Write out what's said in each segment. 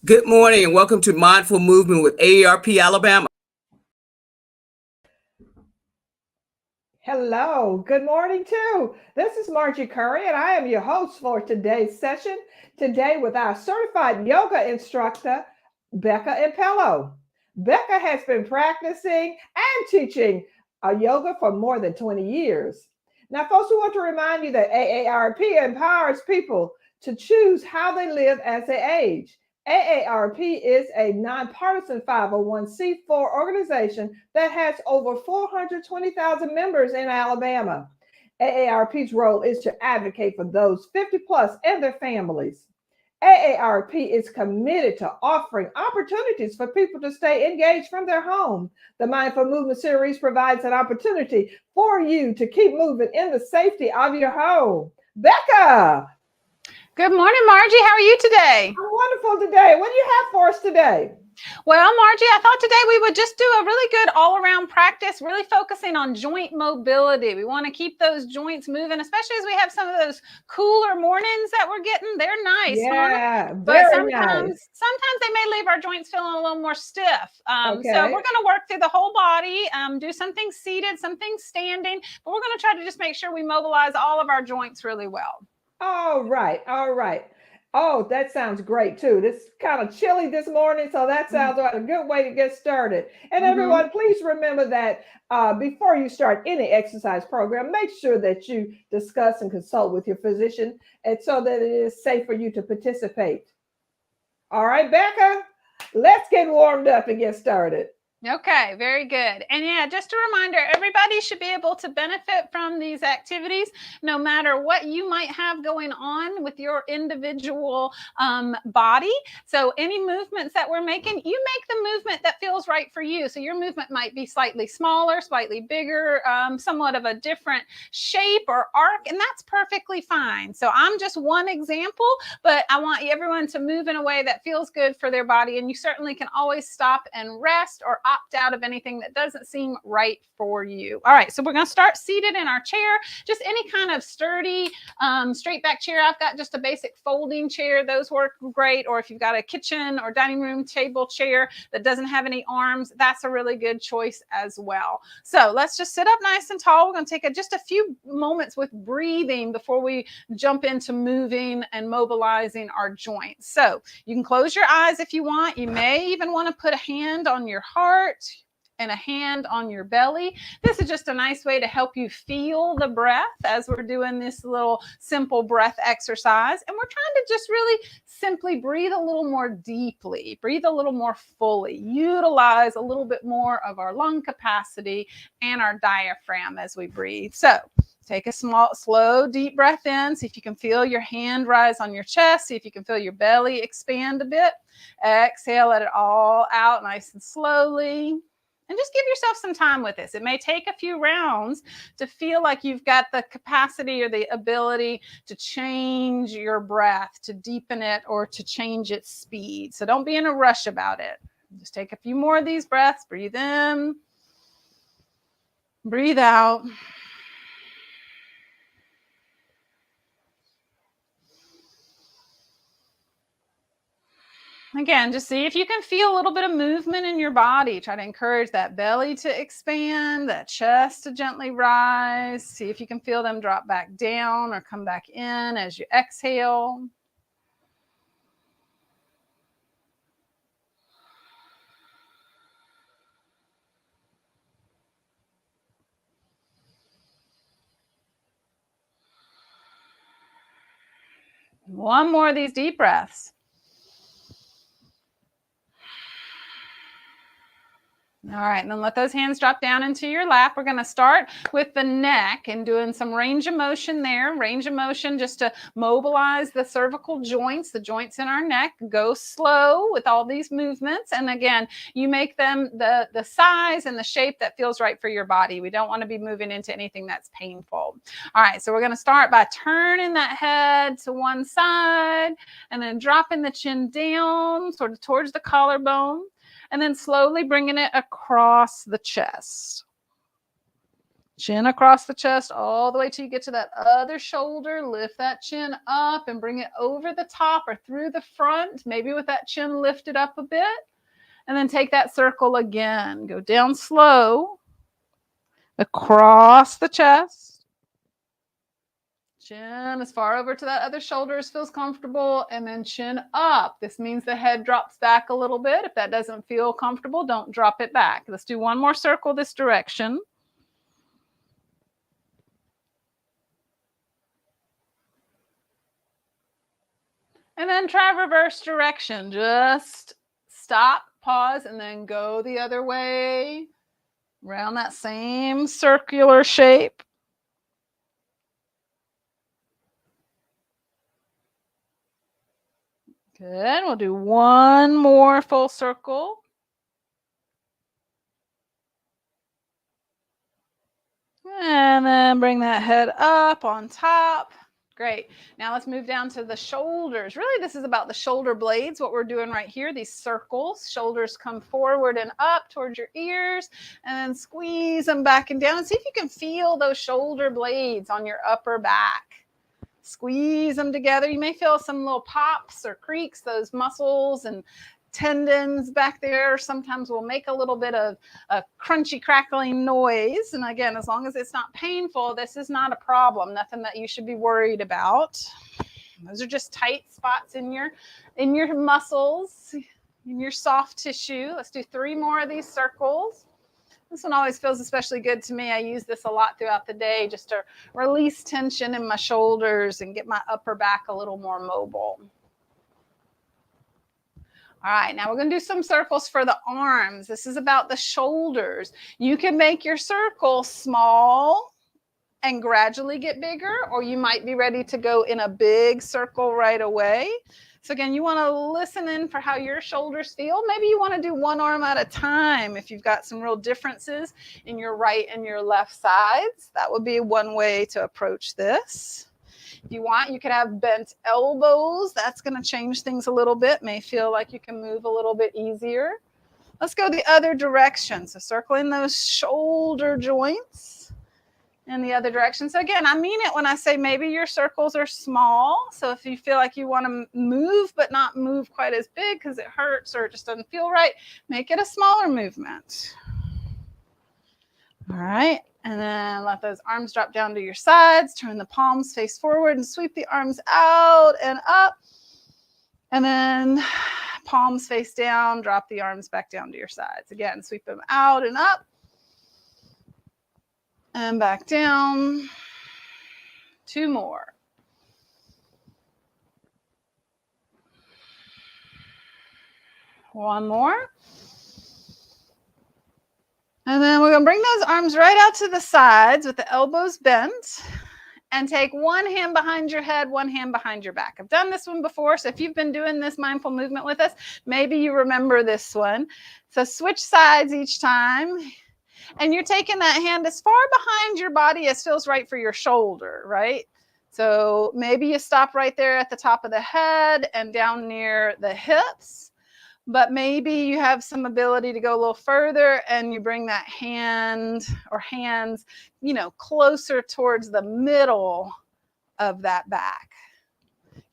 Good morning and welcome to Mindful Movement with AARP Alabama. Hello, good morning too. This is Margie Curry and I am your host for today's session. Today with our certified yoga instructor, Becca and Pello. Becca has been practicing and teaching yoga for more than 20 years. Now, folks, we want to remind you that AARP empowers people to choose how they live as they age. AARP is a nonpartisan 501c4 organization that has over 420,000 members in Alabama. AARP's role is to advocate for those 50 plus and their families. AARP is committed to offering opportunities for people to stay engaged from their home. The Mindful Movement series provides an opportunity for you to keep moving in the safety of your home. Becca! Good morning, Margie. How are you today? I'm wonderful today. What do you have for us today? Well, Margie, I thought today we would just do a really good all-around practice, really focusing on joint mobility. We want to keep those joints moving, especially as we have some of those cooler mornings that we're getting. They're nice, Yeah, but very nice. sometimes they may leave our joints feeling a little more stiff. Okay. So we're going to work through the whole body, do something seated, something standing, but we're going to try to just make sure we mobilize all of our joints really well. All right. All right. Oh, that sounds great too. It's kind of chilly this morning, so that sounds like a good way to get started. And everyone, please remember that before you start any exercise program, make sure that you discuss and consult with your physician, and so that it is safe for you to participate. All right, Becca, let's get warmed up and get started. Okay, very good. And yeah, just a reminder, everybody should be able to benefit from these activities, no matter what you might have going on with your individual body. So any movements that we're making, you make the movement that feels right for you. So your movement might be slightly smaller, slightly bigger, somewhat of a different shape or arc, and that's perfectly fine. So I'm just one example, but I want everyone to move in a way that feels good for their body. And you certainly can always stop and rest or opt out of anything that doesn't seem right for you. All right, so we're going to start seated in our chair, just any kind of sturdy, straight back chair. I've got just a basic folding chair. Those work great. Or if you've got a kitchen or dining room table chair that doesn't have any arms, that's a really good choice as well. So let's just sit up nice and tall. We're going to take just a few moments with breathing before we jump into moving and mobilizing our joints. So you can close your eyes if you want. You may even want to put a hand on your heart and a hand on your belly. This is just a nice way to help you feel the breath as we're doing this little simple breath exercise. And we're trying to just really simply breathe a little more deeply, breathe a little more fully, utilize a little bit more of our lung capacity and our diaphragm as we breathe. So take a slow, deep breath in. See if you can feel your hand rise on your chest. See if you can feel your belly expand a bit. Exhale, let it all out nice and slowly. And just give yourself some time with this. It may take a few rounds to feel like you've got the capacity or the ability to change your breath, to deepen it, or to change its speed. So don't be in a rush about it. Just take a few more of these breaths. Breathe in. Breathe out. Again, just see if you can feel a little bit of movement in your body. Try to encourage that belly to expand, that chest to gently rise. See if you can feel them drop back down or come back in as you exhale. One more of these deep breaths. All right, and then let those hands drop down into your lap. We're going to start with the neck and doing some range of motion there. Range of motion just to mobilize the cervical joints, the joints in our neck. Go slow with all these movements. And again, you make them the size and the shape that feels right for your body. We don't want to be moving into anything that's painful. All right, so we're going to start by turning that head to one side and then dropping the chin down sort of towards the collarbone. And then slowly bringing it across the chest. Chin across the chest all the way till you get to that other shoulder. Lift that chin up and bring it over the top or through the front, maybe with that chin lifted up a bit. And then take that circle again. Go down slow, across the chest. Chin as far over to that other shoulder as feels comfortable, and then chin up. This means the head drops back a little bit. If that doesn't feel comfortable, don't drop it back. Let's do one more circle this direction. And then try reverse direction. Just stop, pause, and then go the other way around that same circular shape. Good. We'll do one more full circle. And then bring that head up on top. Great. Now let's move down to the shoulders. Really, this is about the shoulder blades, what we're doing right here, these circles. Shoulders come forward and up towards your ears, and then squeeze them back and down. And see if you can feel those shoulder blades on your upper back. Squeeze them together. You may feel some little pops or creaks, those muscles and tendons back there sometimes will make a little bit of a crunchy crackling noise. And again, as long as it's not painful, this is not a problem, nothing that you should be worried about. Those are just tight spots in your muscles, in your soft tissue. Let's do 3 more of these circles. This one always feels especially good to me. I use this a lot throughout the day just to release tension in my shoulders and get my upper back a little more mobile. All right, now we're going to do some circles for the arms. This is about the shoulders. You can make your circle small and gradually get bigger, or you might be ready to go in a big circle right away. So again, you want to listen in for how your shoulders feel. Maybe you want to do one arm at a time if you've got some real differences in your right and your left sides. That would be one way to approach this. If you want, you could have bent elbows. That's going to change things a little bit. May feel like you can move a little bit easier. Let's go the other direction. So circling those shoulder joints in the other direction. So again, I mean it when I say maybe your circles are small. So if you feel like you want to move, but not move quite as big because it hurts or it just doesn't feel right, make it a smaller movement. All right. And then let those arms drop down to your sides. Turn the palms face forward and sweep the arms out and up. And then palms face down, drop the arms back down to your sides. Again, sweep them out and up. And back down. 2 more. One more. And then we're going to bring those arms right out to the sides with the elbows bent and take one hand behind your head, one hand behind your back. I've done this one before, so if you've been doing this mindful movement with us, maybe you remember this one. So switch sides each time, and you're taking that hand as far behind your body as feels right for your shoulder, right? So maybe you stop right there at the top of the head and down near the hips. But maybe you have some ability to go a little further and you bring that hand or hands, closer towards the middle of that back.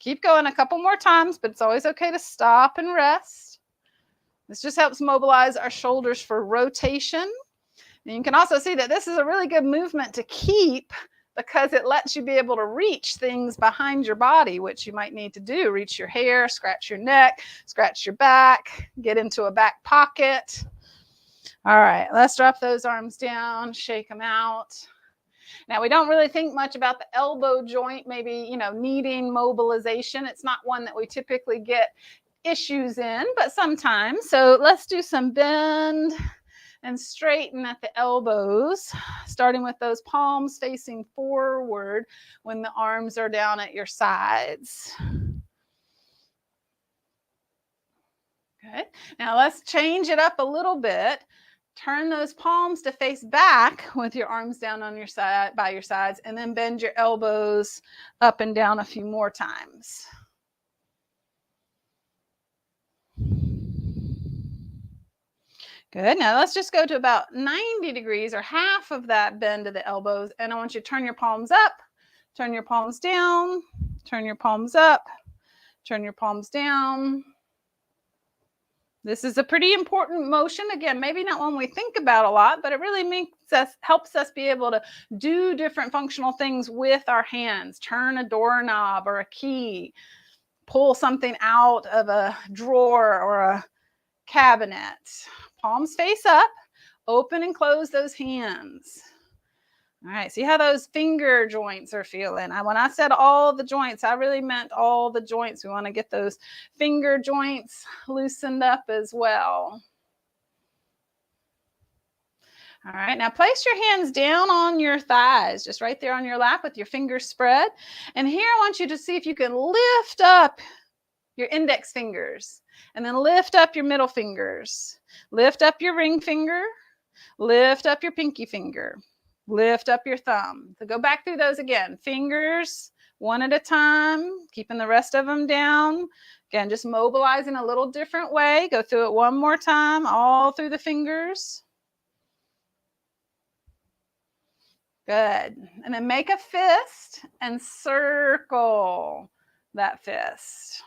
Keep going a couple more times, but it's always okay to stop and rest. This just helps mobilize our shoulders for rotation. And you can also see that this is a really good movement to keep because it lets you be able to reach things behind your body, which you might need to do. Reach your hair, scratch your neck, scratch your back, get into a back pocket. All right, let's drop those arms down, shake them out. Now, we don't really think much about the elbow joint, maybe, needing mobilization. It's not one that we typically get issues in, but sometimes. So let's do some bend and straighten at the elbows, starting with those palms facing forward when the arms are down at your sides. Good. Now let's change it up a little bit. Turn those palms to face back with your arms down on your side, by your sides, and then bend your elbows up and down a few more times. Good. Now let's just go to about 90 degrees or half of that bend to the elbows. And I want you to turn your palms up, turn your palms down, turn your palms up, turn your palms down. This is a pretty important motion. Again, maybe not one we think about a lot, but it really helps us be able to do different functional things with our hands. Turn a doorknob or a key, pull something out of a drawer or a cabinet. Palms face up, open and close those hands. All right, see how those finger joints are feeling. When I said all the joints, I really meant all the joints. We want to get those finger joints loosened up as well. All right, now place your hands down on your thighs, just right there on your lap with your fingers spread. And here I want you to see if you can lift up your index fingers and then lift up your middle fingers. Lift up your ring finger, lift up your pinky finger. Lift up your thumb. So go back through those again. Fingers, one at a time, keeping the rest of them down. Again, just mobilizing a little different way. Go through it one more time, all through the fingers. Good. And then make a fist and circle that fist.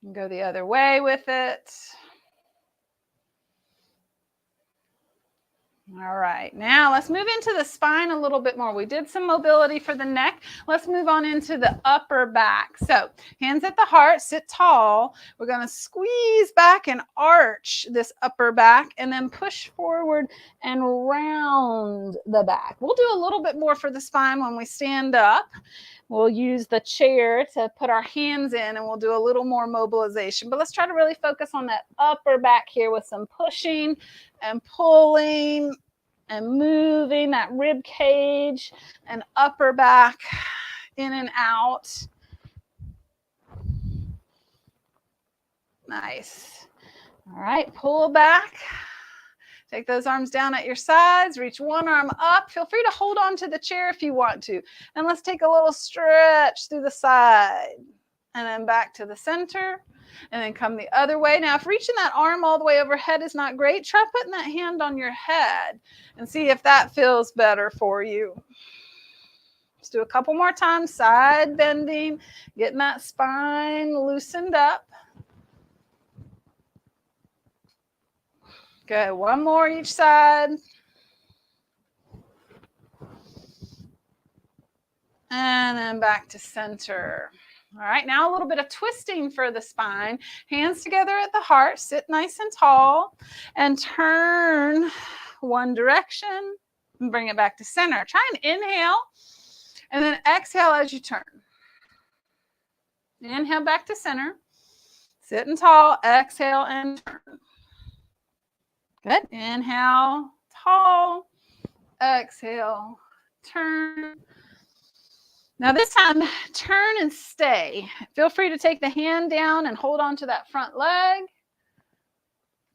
And go the other way with it. All right, now let's move into the spine a little bit more. We did some mobility for the neck. Let's move on into the upper back. So hands at the heart, sit tall. We're going to squeeze back and arch this upper back and then push forward and round the back. We'll do a little bit more for the spine when we stand up. We'll use the chair to put our hands in and we'll do a little more mobilization. But let's try to really focus on that upper back here with some pushing and pulling and moving that rib cage and upper back in and out. Nice. All right, pull back. Take those arms down at your sides. Reach one arm up. Feel free to hold on to the chair if you want to. And let's take a little stretch through the side. And then back to the center. And then come the other way. Now, if reaching that arm all the way overhead is not great, try putting that hand on your head and see if that feels better for you. Let's do a couple more times. Side bending, getting that spine loosened up. Good. One more each side. And then back to center. All right, now a little bit of twisting for the spine. Hands together at the heart. Sit nice and tall. And turn one direction. And bring it back to center. Try and inhale. And then exhale as you turn. Inhale back to center. Sitting tall. Exhale and turn. Good. Inhale, tall. Exhale, turn. Now this time, turn and stay. Feel free to take the hand down and hold on to that front leg.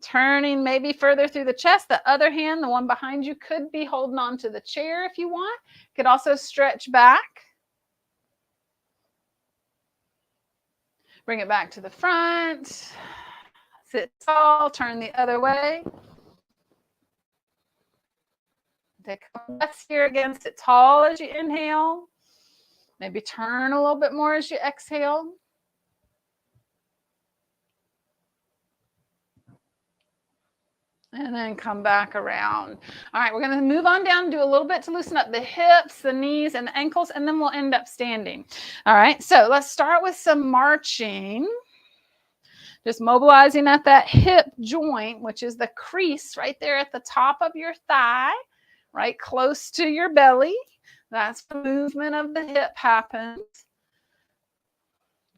Turning maybe further through the chest. The other hand, the one behind you, could be holding on to the chair if you want. Could also stretch back. Bring it back to the front. Sit tall, turn the other way. Take a breath here again. Sit tall as you inhale. Maybe turn a little bit more as you exhale. And then come back around. All right, we're going to move on down and do a little bit to loosen up the hips, the knees, and the ankles, and then we'll end up standing. All right, so let's start with some marching. Just mobilizing at that hip joint, which is the crease right there at the top of your thigh, right close to your belly. That's the movement of the hip happens.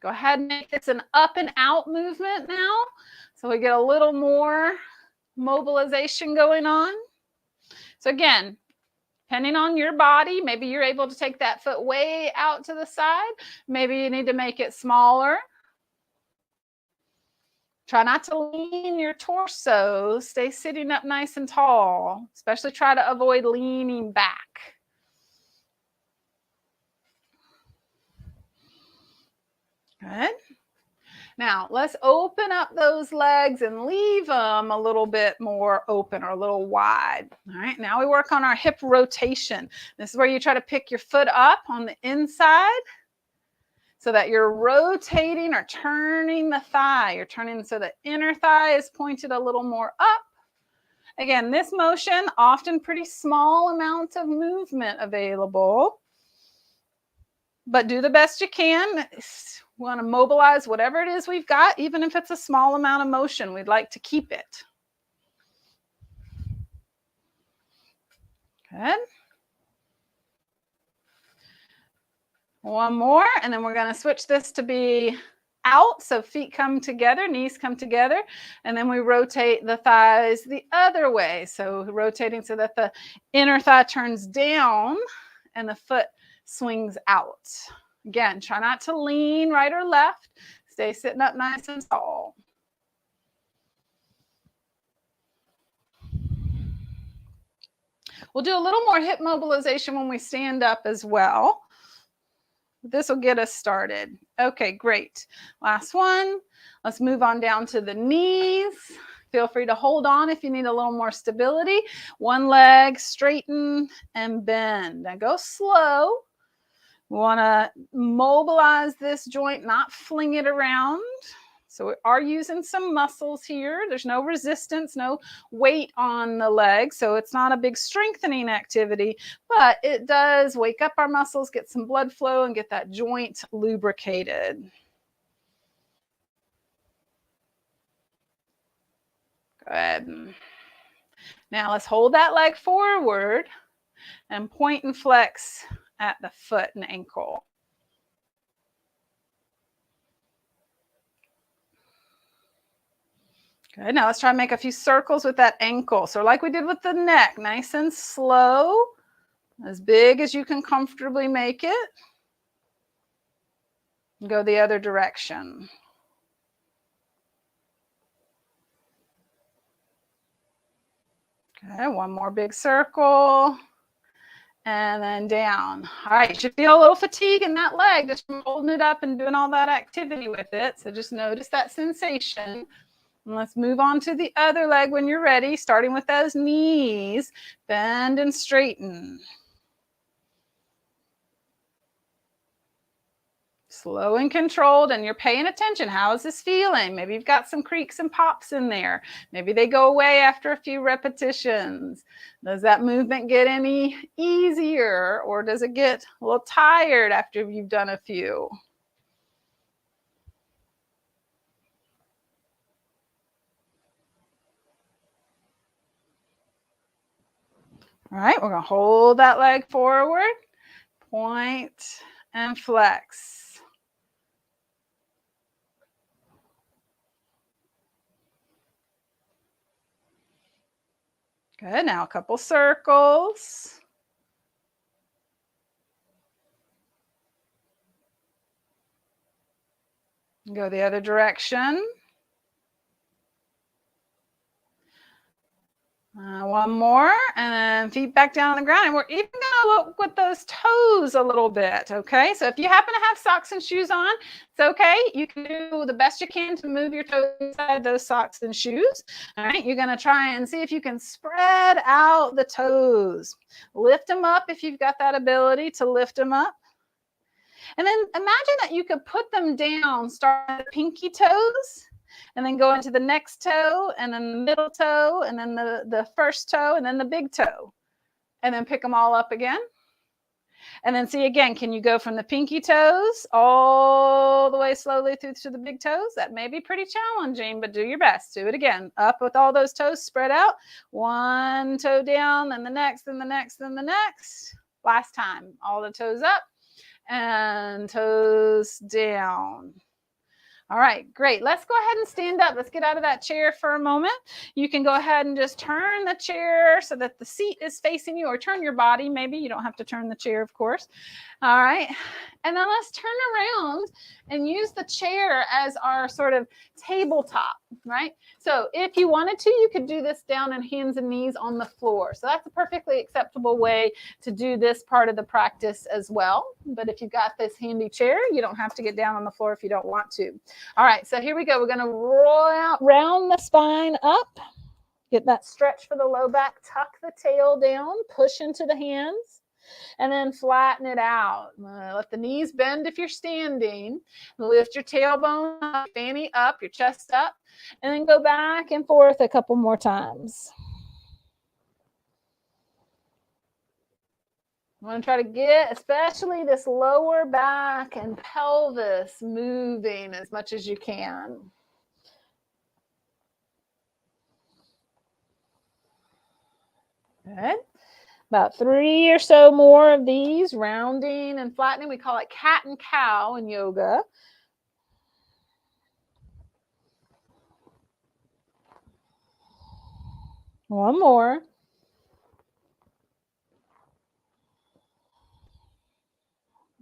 Go ahead and make this an up and out movement now. So we get a little more mobilization going on. So again, depending on your body, maybe you're able to take that foot way out to the side. Maybe you need to make it smaller. Try not to lean your torso. Stay sitting up nice and tall. Especially try to avoid leaning back. Good. Now, let's open up those legs and leave them a little bit more open or a little wide. All right, now we work on our hip rotation. This is where you try to pick your foot up on the inside so that you're rotating or turning the thigh. You're turning so the inner thigh is pointed a little more up. Again, this motion, often pretty small amounts of movement available, but do the best you can. We want to mobilize whatever it is we've got, even if it's a small amount of motion. We'd like to keep it. Good. One more, and then we're going to switch this to be out. So feet come together, knees come together, and then we rotate the thighs the other way. So rotating so that the inner thigh turns down and the foot swings out. Again, try not to lean right or left. Stay sitting up nice and tall. We'll do a little more hip mobilization when we stand up as well. This will get us started. Okay, great. Last one. Let's move on down to the knees. Feel free to hold on if you need a little more stability. One leg, straighten and bend. Now go slow. We want to mobilize this joint, not fling it around. So we are using some muscles here. There's no resistance, no weight on the leg. So it's not a big strengthening activity, but it does wake up our muscles, get some blood flow, and get that joint lubricated. Good. Now let's hold that leg forward and point and flex at the foot and ankle. Good. Now let's try to make a few circles with that ankle. So like we did with the neck, nice and slow, as big as you can comfortably make it. Go the other direction. Okay, one more big circle. And then down. All right, you should feel a little fatigue in that leg just from holding it up and doing all that activity with it. So just notice that sensation. And let's move on to the other leg when you're ready, starting with those knees. Bend and straighten. Slow and controlled, and you're paying attention. How is this feeling? Maybe you've got some creaks and pops in there. Maybe they go away after a few repetitions. Does that movement get any easier, or does it get a little tired after you've done a few? All right, we're going to hold that leg forward, point and flex. Good. Now a couple circles. Go the other direction. One more, and then feet back down on the ground. And we're even going to look with those toes a little bit, okay? So if you happen to have socks and shoes on, it's okay. You can do the best you can to move your toes inside those socks and shoes. All right, you're going to try and see if you can spread out the toes. Lift them up if you've got that ability to lift them up. And then imagine that you could put them down, start at the pinky toes, and then go into the next toe, and then the middle toe, and then the first toe, and then the big toe. And then pick them all up again. And then see again, can you go from the pinky toes all the way slowly through to the big toes? That may be pretty challenging, but do your best. Do it again. Up with all those toes spread out. One toe down, then the next, then the next, then the next. Last time, all the toes up and toes down. All right, great. Let's go ahead and stand up. Let's get out of that chair for a moment. You can go ahead and just turn the chair so that the seat is facing you, or turn your body. Maybe you don't have to turn the chair, of course. All right. And then let's turn around and use the chair as our sort of tabletop, right? So if you wanted to, you could do this down on hands and knees on the floor. So that's a perfectly acceptable way to do this part of the practice as well. But if you've got this handy chair, you don't have to get down on the floor if you don't want to. All right, so here we go. We're going to round the spine up. Get that stretch for the low back. Tuck the tail down. Push into the hands. And then flatten it out. Let the knees bend if you're standing. Lift your tailbone up, fanny up, your chest up. And then go back and forth a couple more times. I want to try to get especially this lower back and pelvis moving as much as you can. Good. About 3 or so more of these, rounding and flattening. We call it cat and cow in yoga. One more.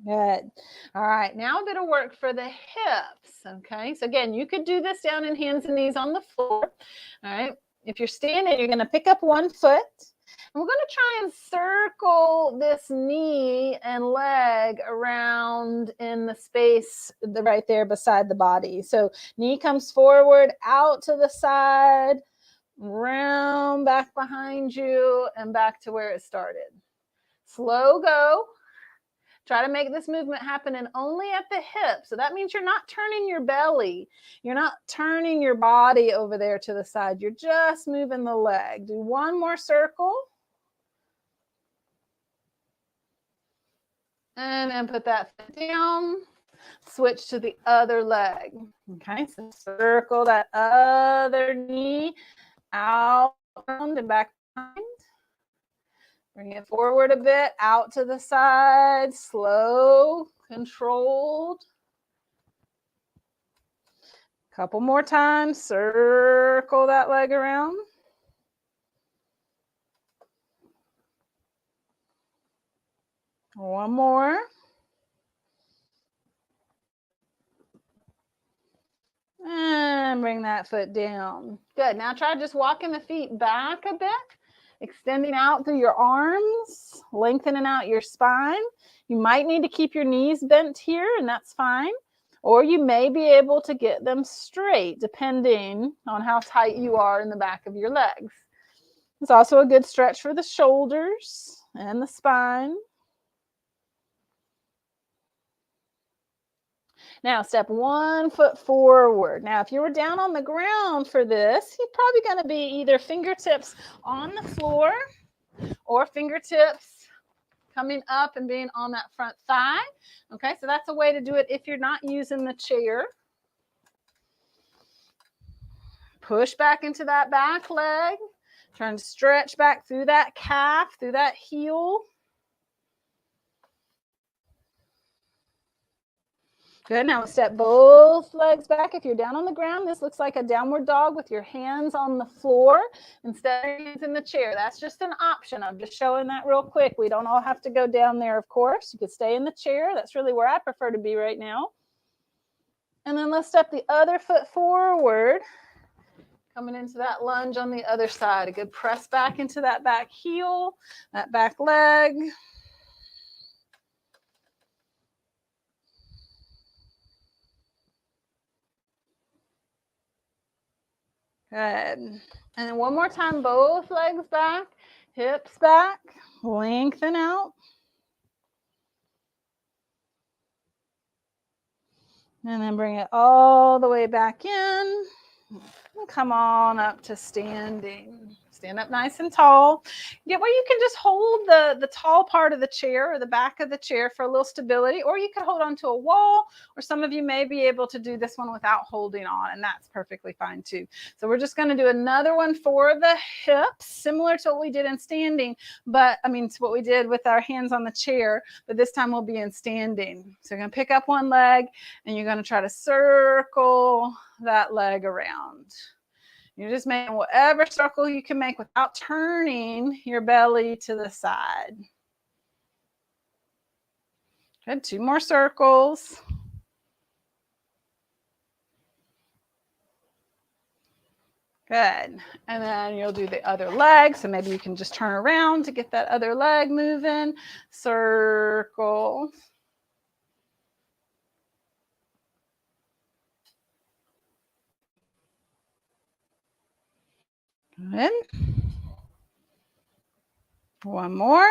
Good. All right, now a bit of work for the hips, okay? So again, you could do this down in hands and knees on the floor, all right? If you're standing, you're gonna pick up one foot, and we're gonna try and circle this knee and leg around in the space right there beside the body. So knee comes forward, out to the side, round back behind you, and back to where it started. Slow go. Try to make this movement happen and only at the hip. So that means you're not turning your belly. You're not turning your body over there to the side. You're just moving the leg. Do one more circle. And then put that foot down. Switch to the other leg. Okay, so circle that other knee out and back behind. Bring it forward a bit, out to the side, slow, controlled. Couple more times, circle that leg around. One more. And bring that foot down. Good, now try just walking the feet back a bit. Extending out through your arms, lengthening out your spine. You might need to keep your knees bent here, and that's fine. Or you may be able to get them straight, depending on how tight you are in the back of your legs. It's also a good stretch for the shoulders and the spine. Now, step 1 foot forward. Now, if you were down on the ground for this, you're probably going to be either fingertips on the floor or fingertips coming up and being on that front thigh. Okay, so that's a way to do it if you're not using the chair. Push back into that back leg. Trying to stretch back through that calf, through that heel. Good, now step both legs back. If you're down on the ground, this looks like a downward dog with your hands on the floor instead of hands in the chair. That's just an option. I'm just showing that real quick. We don't all have to go down there, of course. You could stay in the chair. That's really where I prefer to be right now. And then let's step the other foot forward, coming into that lunge on the other side. A good press back into that back heel, that back leg. Good. And then one more time, both legs back, hips back, lengthen out. And then bring it all the way back in. And come on up to standing. Stand up nice and tall. Get where you can just hold the tall part of the chair or the back of the chair for a little stability, or you could hold onto a wall, or some of you may be able to do this one without holding on, and that's perfectly fine too. So we're just going to do another one for the hips, similar to what we did in standing, but to what we did with our hands on the chair, but this time we'll be in standing. So you're going to pick up one leg and you're going to try to circle that leg around. You're just making whatever circle you can make without turning your belly to the side. Good, 2 more circles. Good, and then you'll do the other leg. So maybe you can just turn around to get that other leg moving. Circle. Good. One more.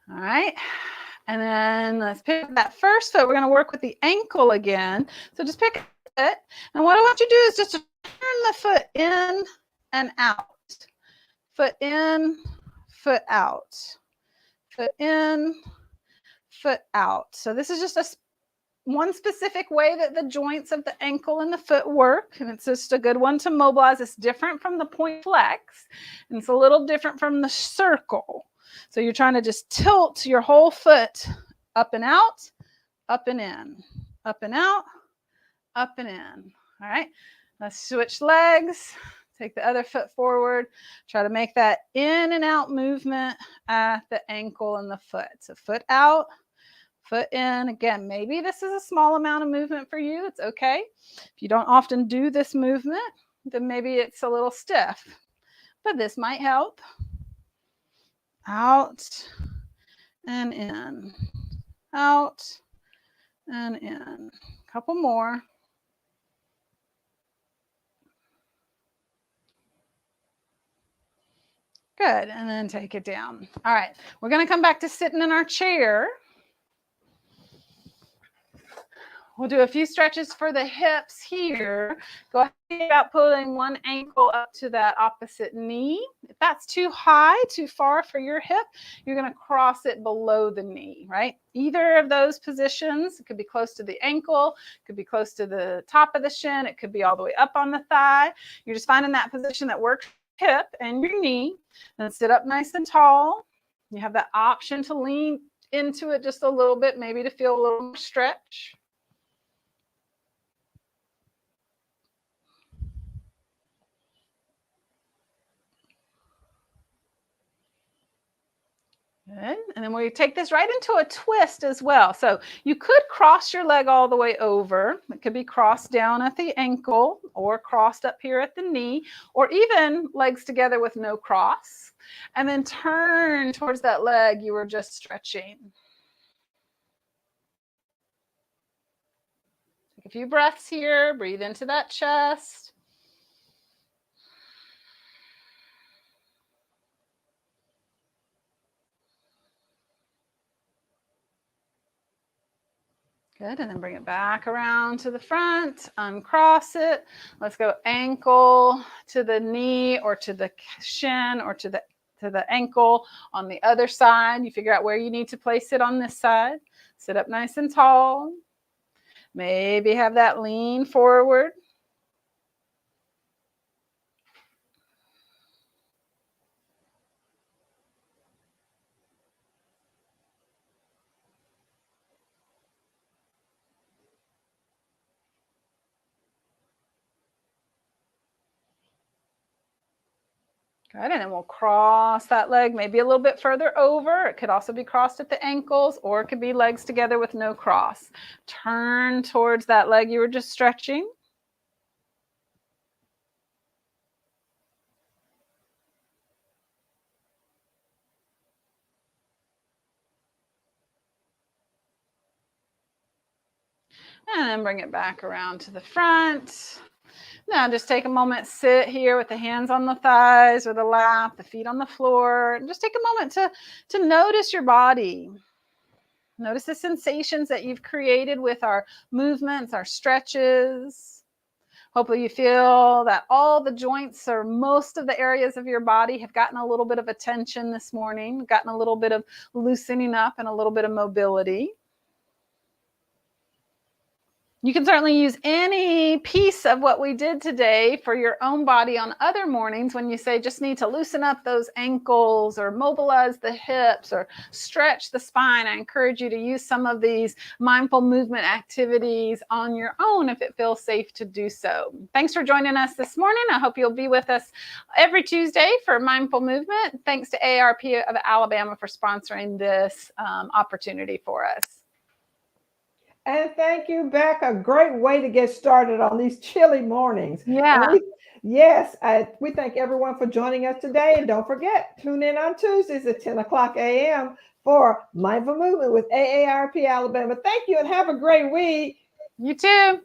All right. And then let's pick up that first foot. We're going to work with the ankle again. So just pick up the foot. And what I want you to do is just to turn the foot in and out. Foot in, foot out. Foot in, foot out. So this is just one specific way that the joints of the ankle and the foot work. And it's just a good one to mobilize. It's different from the point flex. And it's a little different from the circle. So you're trying to just tilt your whole foot up and out, up and in, up and out, up and in. All right, let's switch legs. Take the other foot forward. Try to make that in and out movement at the ankle and the foot. So foot out, foot in. Again, maybe this is a small amount of movement for you. It's okay. If you don't often do this movement, then maybe it's a little stiff, but this might help. Out and in, out and in. A couple more. Good, and then take it down. All right, we're gonna come back to sitting in our chair. We'll do a few stretches for the hips here. Go ahead and think about pulling one ankle up to that opposite knee. If that's too high, too far for your hip, you're going to cross it below the knee, right? Either of those positions, it could be close to the ankle, it could be close to the top of the shin, it could be all the way up on the thigh. You're just finding that position that works for your hip and your knee. Then sit up nice and tall. You have that option to lean into it just a little bit, maybe to feel a little more stretch. Good. And then we take this right into a twist as well. So you could cross your leg all the way over. It could be crossed down at the ankle or crossed up here at the knee, or even legs together with no cross. And then turn towards that leg you were just stretching. Take a few breaths here. Breathe into that chest. Good, and then bring it back around to the front, uncross it. Let's go ankle to the knee or to the shin or to the ankle on the other side. You figure out where you need to place it on this side. Sit up nice and tall. Maybe have that lean forward. Good, and then we'll cross that leg maybe a little bit further over. It could also be crossed at the ankles, or it could be legs together with no cross. Turn towards that leg you were just stretching. And then bring it back around to the front. Now just take a moment, sit here with the hands on the thighs or the lap, the feet on the floor, and just take a moment to notice your body. Notice the sensations that you've created with our movements, our stretches. Hopefully you feel that all the joints or most of the areas of your body have gotten a little bit of attention this morning, gotten a little bit of loosening up and a little bit of mobility. You can certainly use any piece of what we did today for your own body on other mornings when you say just need to loosen up those ankles or mobilize the hips or stretch the spine. I encourage you to use some of these mindful movement activities on your own if it feels safe to do so. Thanks for joining us this morning. I hope you'll be with us every Tuesday for Mindful Movement. Thanks to AARP of Alabama for sponsoring this opportunity for us. And thank you, Becca. A great way to get started on these chilly mornings. Yeah. We thank everyone for joining us today. And don't forget, tune in on Tuesdays at 10 o'clock a.m. for Mindful Movement with AARP Alabama. Thank you and have a great week. You too.